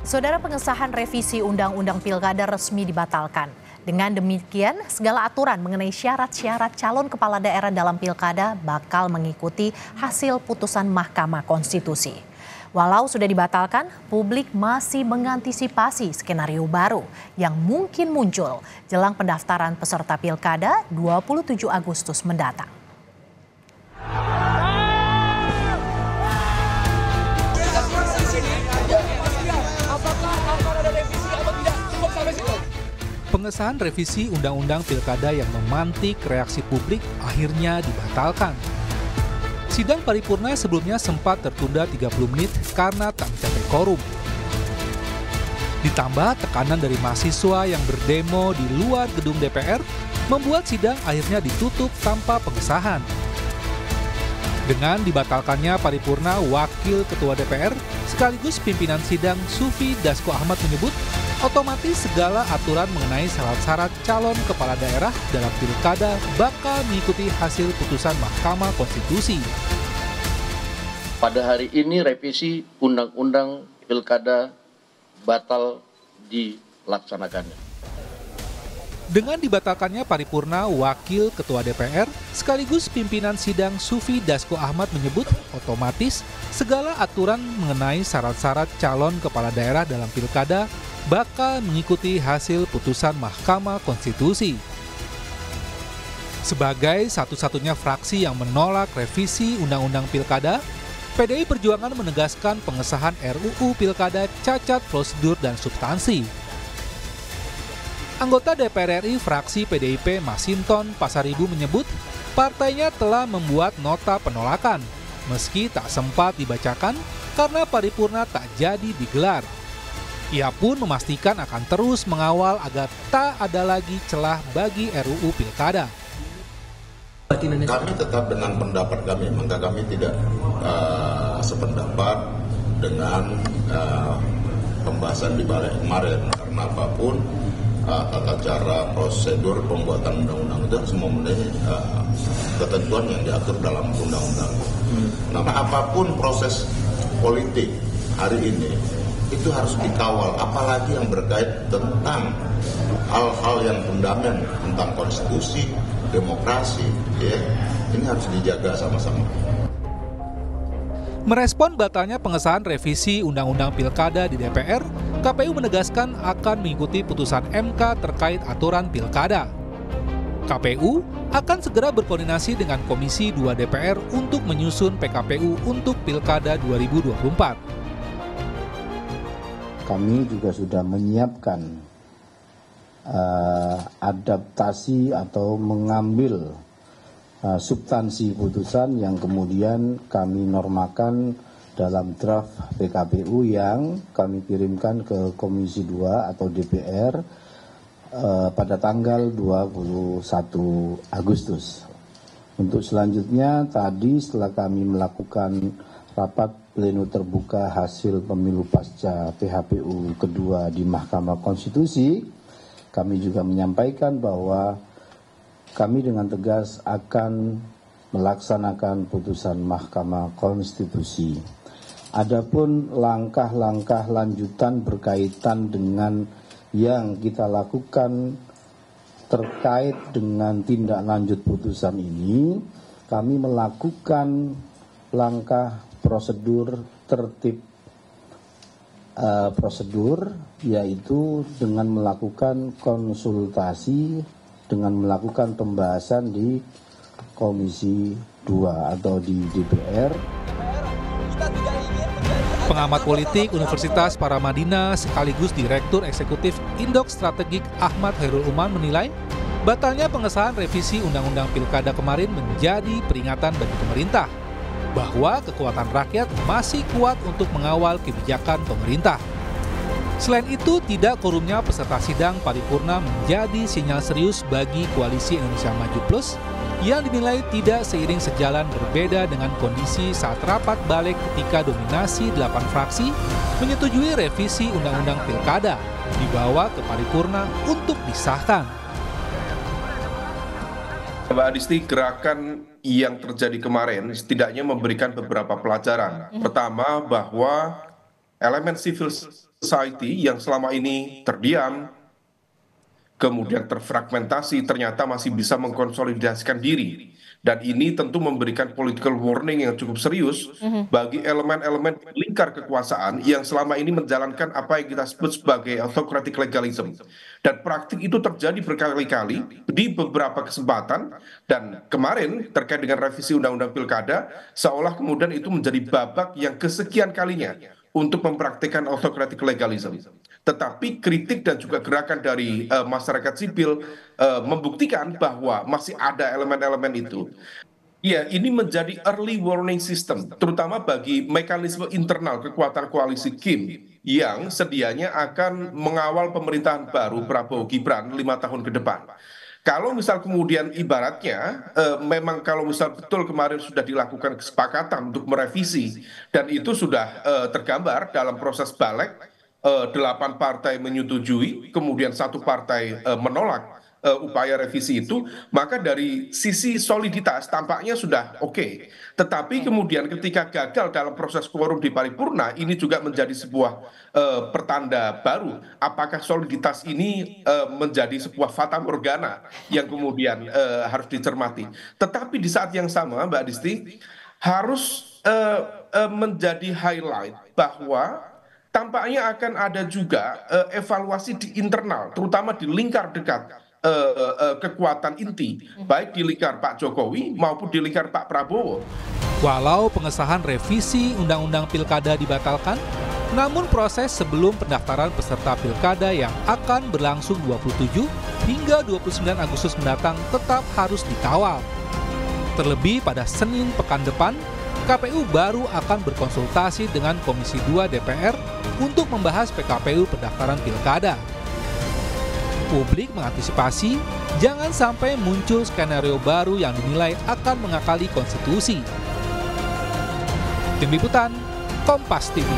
Saudara, pengesahan revisi Undang-Undang Pilkada resmi dibatalkan. Dengan demikian, segala aturan mengenai syarat-syarat calon kepala daerah dalam pilkada bakal mengikuti hasil putusan Mahkamah Konstitusi. Walau sudah dibatalkan, publik masih mengantisipasi skenario baru yang mungkin muncul jelang pendaftaran peserta pilkada 27 Agustus mendatang. Pengesahan revisi Undang-Undang Pilkada yang memantik reaksi publik akhirnya dibatalkan. Sidang paripurna sebelumnya sempat tertunda 30 menit karena tak mencapai quorum. Ditambah tekanan dari mahasiswa yang berdemo di luar gedung DPR membuat sidang akhirnya ditutup tanpa pengesahan. Dengan dibatalkannya paripurna, Wakil Ketua DPR sekaligus pimpinan sidang Sufi Dasko Ahmad menyebut otomatis segala aturan mengenai syarat-syarat calon kepala daerah dalam pilkada bakal mengikuti hasil putusan Mahkamah Konstitusi. Pada hari ini revisi Undang-Undang Pilkada batal dilaksanakannya. Dengan dibatalkannya paripurna, Wakil Ketua DPR sekaligus pimpinan sidang Sufi Dasko Ahmad menyebut otomatis segala aturan mengenai syarat-syarat calon kepala daerah dalam pilkada bakal mengikuti hasil putusan Mahkamah Konstitusi. Sebagai satu-satunya fraksi yang menolak revisi Undang-Undang Pilkada, PDI Perjuangan menegaskan pengesahan RUU Pilkada cacat prosedur dan substansi. Anggota DPR RI fraksi PDIP Masinton Pasaribu menyebut partainya telah membuat nota penolakan meski tak sempat dibacakan karena paripurna tak jadi digelar. Ia pun memastikan akan terus mengawal agar tak ada lagi celah bagi RUU Pilkada. Kami tetap dengan pendapat kami, maka kami tidak sependapat dengan pembahasan di balik kemarin karena apapun tata cara prosedur pembuatan undang-undang itu harus memenuhi ketentuan yang diatur dalam undang-undang. Nah, apapun proses politik hari ini itu harus dikawal, apalagi yang berkait tentang hal-hal yang fundamental tentang konstitusi, demokrasi, ya, ini harus dijaga sama-sama. Merespon batalnya pengesahan revisi Undang-Undang Pilkada di DPR, KPU menegaskan akan mengikuti putusan MK terkait aturan pilkada. KPU akan segera berkoordinasi dengan Komisi 2 DPR untuk menyusun PKPU untuk Pilkada 2024. Kami juga sudah menyiapkan adaptasi atau mengambil substansi putusan yang kemudian kami normakan dalam draft PKPU yang kami kirimkan ke Komisi 2 atau DPR pada tanggal 21 Agustus. Untuk selanjutnya tadi setelah kami melakukan rapat pleno terbuka hasil pemilu pasca PHPU kedua di Mahkamah Konstitusi, kami juga menyampaikan bahwa kami dengan tegas akan melaksanakan putusan Mahkamah Konstitusi. Adapun langkah-langkah lanjutan berkaitan dengan yang kita lakukan terkait dengan tindak lanjut putusan ini, kami melakukan langkah prosedur tertib prosedur, yaitu dengan melakukan konsultasi, dengan melakukan pembahasan di Komisi 2 atau di DPR. Pengamat politik Universitas Paramadina sekaligus Direktur Eksekutif Indok Strategik Ahmad Khairul Uman menilai batalnya pengesahan revisi Undang-Undang Pilkada kemarin menjadi peringatan bagi pemerintah bahwa kekuatan rakyat masih kuat untuk mengawal kebijakan pemerintah. Selain itu, tidak quorumnya peserta sidang paripurna menjadi sinyal serius bagi Koalisi Indonesia Maju Plus yang dinilai tidak seiring sejalan berbeda dengan kondisi saat rapat balik ketika dominasi 8 fraksi menyetujui revisi Undang-Undang Pilkada dibawa ke paripurna untuk disahkan. Mbak Adisti, gerakan yang terjadi kemarin setidaknya memberikan beberapa pelajaran. Pertama, bahwa elemen civil society yang selama ini terdiam, kemudian terfragmentasi, ternyata masih bisa mengkonsolidasikan diri. Dan ini tentu memberikan political warning yang cukup serius bagi elemen-elemen lingkar kekuasaan yang selama ini menjalankan apa yang kita sebut sebagai autocratic legalism. Dan praktik itu terjadi berkali-kali di beberapa kesempatan, dan kemarin terkait dengan revisi Undang-Undang Pilkada, seolah kemudian itu menjadi babak yang kesekian kalinya untuk mempraktikkan autocratic legalism. Tetapi kritik dan juga gerakan dari masyarakat sipil membuktikan bahwa masih ada elemen-elemen itu. Ya, ini menjadi early warning system, terutama bagi mekanisme internal kekuatan koalisi Kim yang sedianya akan mengawal pemerintahan baru Prabowo Gibran 5 tahun ke depan. Kalau misal kemudian ibaratnya memang kalau misal betul kemarin sudah dilakukan kesepakatan untuk merevisi dan itu sudah tergambar dalam proses balik, 8 partai menyetujui, kemudian 1 partai menolak upaya revisi itu, maka dari sisi soliditas tampaknya sudah oke. Tetapi kemudian ketika gagal dalam proses quorum di paripurna, ini juga menjadi sebuah pertanda baru. Apakah soliditas ini menjadi sebuah fata morgana yang kemudian harus dicermati. Tetapi di saat yang sama, Mbak Disti, harus menjadi highlight bahwa tampaknya akan ada juga evaluasi di internal, terutama di lingkar dekat kekuatan inti, baik di lingkar Pak Jokowi maupun di lingkar Pak Prabowo. Walau pengesahan revisi Undang-Undang Pilkada dibatalkan, namun proses sebelum pendaftaran peserta Pilkada yang akan berlangsung 27 hingga 29 Agustus mendatang tetap harus dikawal. Terlebih pada Senin pekan depan, KPU baru akan berkonsultasi dengan Komisi 2 DPR untuk membahas PKPU pendaftaran Pilkada. Publik mengantisipasi jangan sampai muncul skenario baru yang dinilai akan mengakali konstitusi. Tim Liputan, Kompas TV.